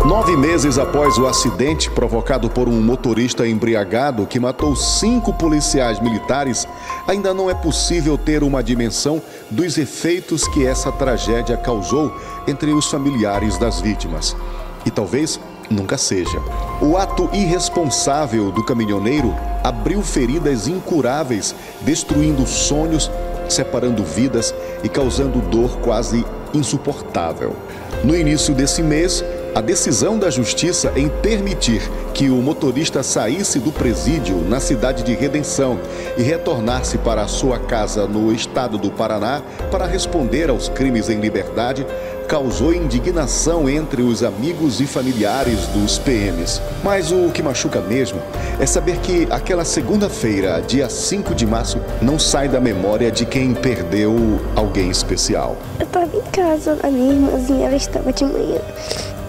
9 meses após o acidente provocado por um motorista embriagado que matou 5 policiais militares, ainda não é possível ter uma dimensão dos efeitos que essa tragédia causou entre os familiares das vítimas. E talvez nunca seja. O ato irresponsável do caminhoneiro abriu feridas incuráveis, destruindo sonhos, separando vidas e causando dor quase insuportável. No início desse mês, a decisão da Justiça em permitir que o motorista saísse do presídio na cidade de Redenção e retornasse para a sua casa no estado do Paraná para responder aos crimes em liberdade causou indignação entre os amigos e familiares dos PMs. Mas o que machuca mesmo é saber que aquela segunda-feira, dia 5 de março, não sai da memória de quem perdeu alguém especial. Eu estava em casa, a minha irmãzinha ela estava de manhã.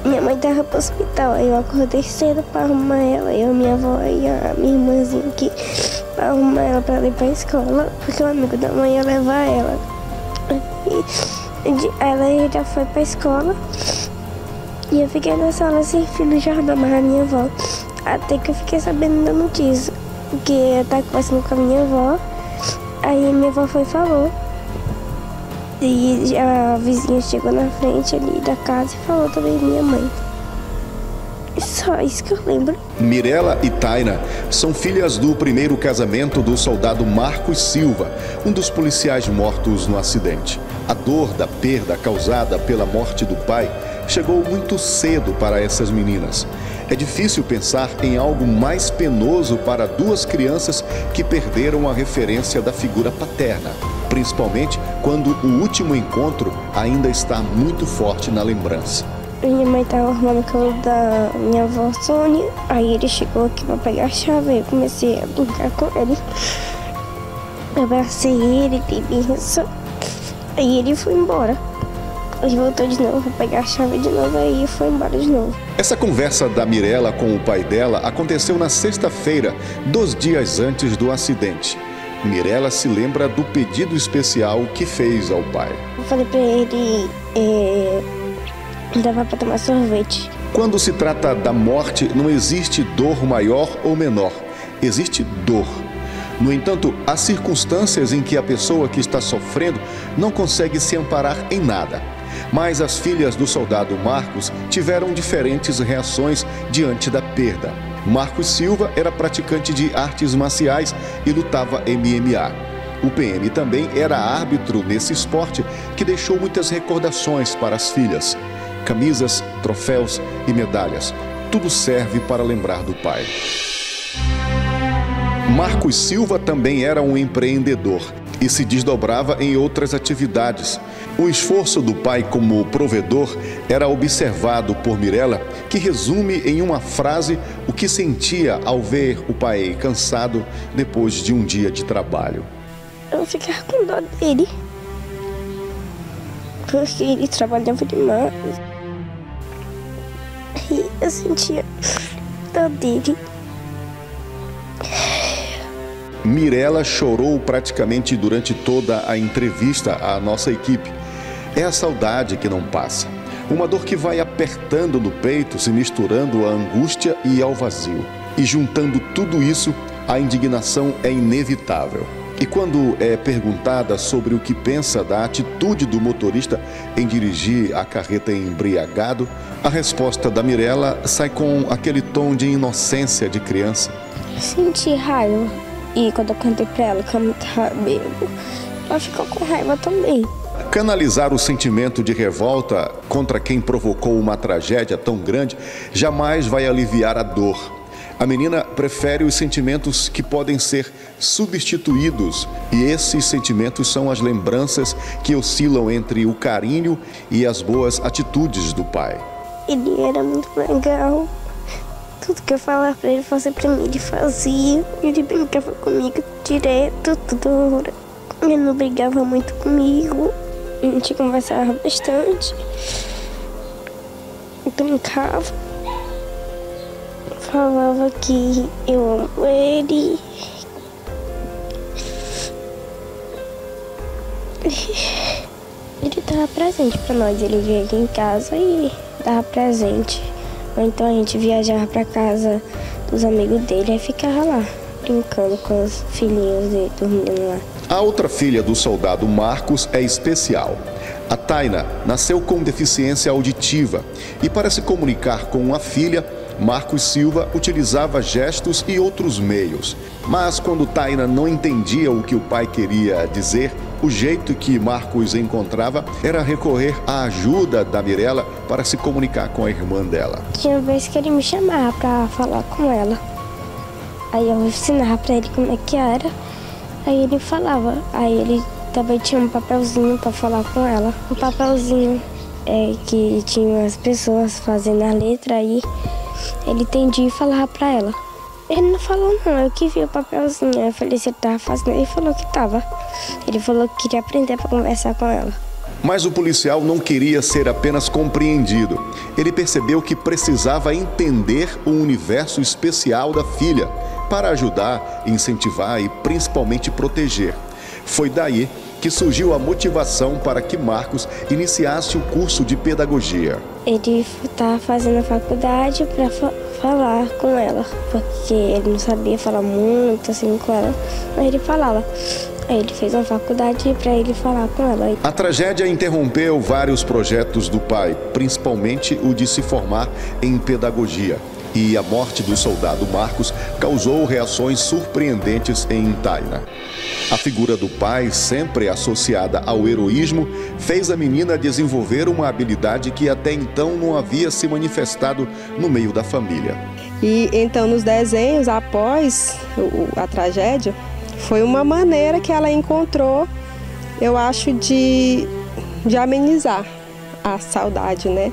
Minha mãe estava para o hospital, aí eu acordei cedo para arrumar ela, eu, minha avó e a minha irmãzinha aqui, para arrumar ela para ir para a escola, porque o amigo da mãe ia levar ela. E ela já foi para a escola e eu fiquei na sala assistindo o jornal, mas a minha avó, até que eu fiquei sabendo da notícia, que eu estava conversando com a minha avó, aí minha avó foi e falou. E a vizinha chegou na frente ali da casa e falou também minha mãe. Só isso que eu lembro. Mirela e Taina são filhas do primeiro casamento do soldado Marcos Silva, um dos policiais mortos no acidente. A dor da perda causada pela morte do pai chegou muito cedo para essas meninas. É difícil pensar em algo mais penoso para 2 crianças que perderam a referência da figura paterna, principalmente quando o último encontro ainda está muito forte na lembrança. Minha mãe estava arrumando o cabelo da minha avó Sônia, aí ele chegou aqui para pegar a chave, eu comecei a brincar com ele. Eu abracei ele, dei benção, aí ele foi embora. Ele voltou de novo para pegar a chave de novo, aí foi embora de novo. Essa conversa da Mirela com o pai dela aconteceu na sexta-feira, 2 dias antes do acidente. Mirela se lembra do pedido especial que fez ao pai. Eu falei para ele levar para tomar sorvete. Quando se trata da morte, não existe dor maior ou menor, existe dor. No entanto, há circunstâncias em que a pessoa que está sofrendo não consegue se amparar em nada. Mas as filhas do soldado Marcos tiveram diferentes reações diante da perda. Marcos Silva era praticante de artes marciais e lutava MMA. O PM também era árbitro nesse esporte que deixou muitas recordações para as filhas. Camisas, troféus e medalhas. Tudo serve para lembrar do pai. Marcos Silva também era um empreendedor e se desdobrava em outras atividades. O esforço do pai como provedor era observado por Mirela, que resume em uma frase o que sentia ao ver o pai cansado depois de um dia de trabalho. Eu ficava com dó dele, porque ele trabalhava demais. E eu sentia dó dele. Mirela chorou praticamente durante toda a entrevista à nossa equipe. É a saudade que não passa. Uma dor que vai apertando no peito, se misturando à angústia e ao vazio. E juntando tudo isso, a indignação é inevitável. E quando é perguntada sobre o que pensa da atitude do motorista em dirigir a carreta embriagado, a resposta da Mirela sai com aquele tom de inocência de criança. Senti raiva. E quando eu cantei pra ela que eu não tava bêbado, ela ficou com raiva também. Canalizar o sentimento de revolta contra quem provocou uma tragédia tão grande jamais vai aliviar a dor. A menina prefere os sentimentos que podem ser substituídos, e esses sentimentos são as lembranças que oscilam entre o carinho e as boas atitudes do pai. Ele era muito legal. Tudo que eu falava pra ele fazer pra mim, ele fazia. Ele brincava comigo direto, toda hora. Ele não brigava muito comigo. A gente conversava bastante. Brincava. Falava que eu amo ele. Ele dava presente pra nós. Ele veio aqui em casa e dava presente Ou então a gente viajava para casa dos amigos dele e ficava lá, brincando com os filhinhos dele, dormindo lá. A outra filha do soldado Marcos é especial. A Taina nasceu com deficiência auditiva e, para se comunicar com a filha, Marcos Silva utilizava gestos e outros meios. Mas quando Taina não entendia o que o pai queria dizer, o jeito que Marcos encontrava era recorrer à ajuda da Mirella para se comunicar com a irmã dela. Tinha vez que ele me chamava para falar com ela. Aí eu ensinava para ele como é que era. Aí ele falava. Aí ele também tinha um papelzinho para falar com ela. Um papelzinho que tinha as pessoas fazendo a letra aí. Ele entendia e falava para ela. Ele não falou não, eu que vi o papelzinho. Eu falei se ele estava fazendo, ele falou que estava. Ele falou que queria aprender para conversar com ela. Mas o policial não queria ser apenas compreendido. Ele percebeu que precisava entender o universo especial da filha para ajudar, incentivar e principalmente proteger. Foi daí que surgiu a motivação para que Marcos iniciasse o curso de pedagogia. Ele estava fazendo a faculdade para falar com ela, porque ele não sabia falar muito assim com ela, mas ele falava. Aí ele fez uma faculdade para ele falar com ela. A tragédia interrompeu vários projetos do pai, principalmente o de se formar em pedagogia. E a morte do soldado Marcos causou reações surpreendentes em Taina. A figura do pai, sempre associada ao heroísmo, fez a menina desenvolver uma habilidade que até então não havia se manifestado no meio da família. E então nos desenhos, após a tragédia, foi uma maneira que ela encontrou, eu acho, de amenizar a saudade, né?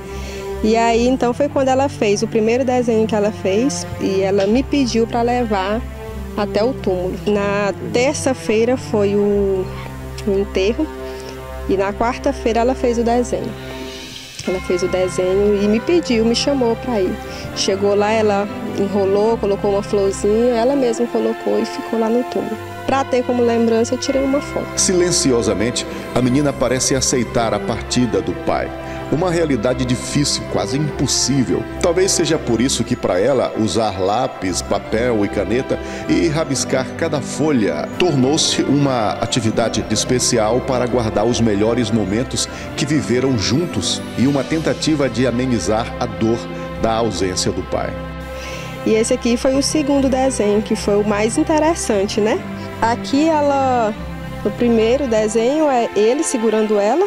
E aí, então, foi quando ela fez o primeiro desenho que ela fez e ela me pediu para levar até o túmulo. Na terça-feira foi o enterro e na quarta-feira ela fez o desenho. Ela fez o desenho e me pediu, me chamou para ir. Chegou lá, ela enrolou, colocou uma florzinha, ela mesma colocou e ficou lá no túmulo. Para ter como lembrança, eu tirei uma foto. Silenciosamente, a menina parece aceitar a partida do pai. Uma realidade difícil, quase impossível. Talvez seja por isso que para ela usar lápis, papel e caneta e rabiscar cada folha tornou-se uma atividade especial para guardar os melhores momentos que viveram juntos e uma tentativa de amenizar a dor da ausência do pai. E esse aqui foi o segundo desenho, que foi o mais interessante, né? Aqui o primeiro desenho é ele segurando ela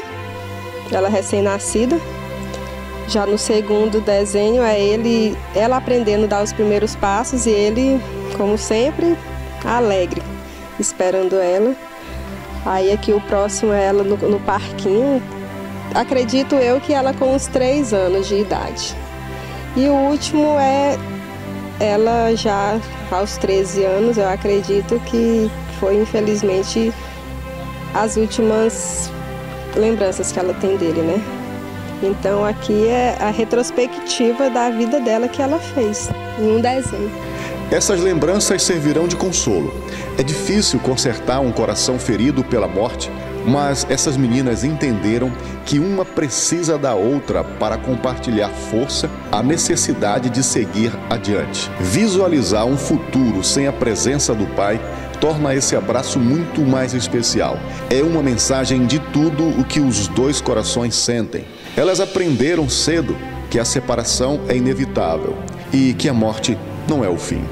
recém-nascida. Já no segundo desenho é ela aprendendo a dar os primeiros passos e ele, como sempre, alegre, esperando ela. Aí aqui o próximo é ela no parquinho, acredito eu que ela com uns 3 anos de idade. E o último é ela já aos 13 anos, eu acredito que foi infelizmente as últimas lembranças que ela tem dele, né? Então aqui é a retrospectiva da vida dela que ela fez em um desenho. Essas lembranças servirão de consolo. É difícil consertar um coração ferido pela morte, mas essas meninas entenderam que uma precisa da outra para compartilhar força, a necessidade de seguir adiante. Visualizar um futuro sem a presença do pai torna esse abraço muito mais especial. É uma mensagem de tudo o que os dois corações sentem. Elas aprenderam cedo que a separação é inevitável e que a morte não é o fim.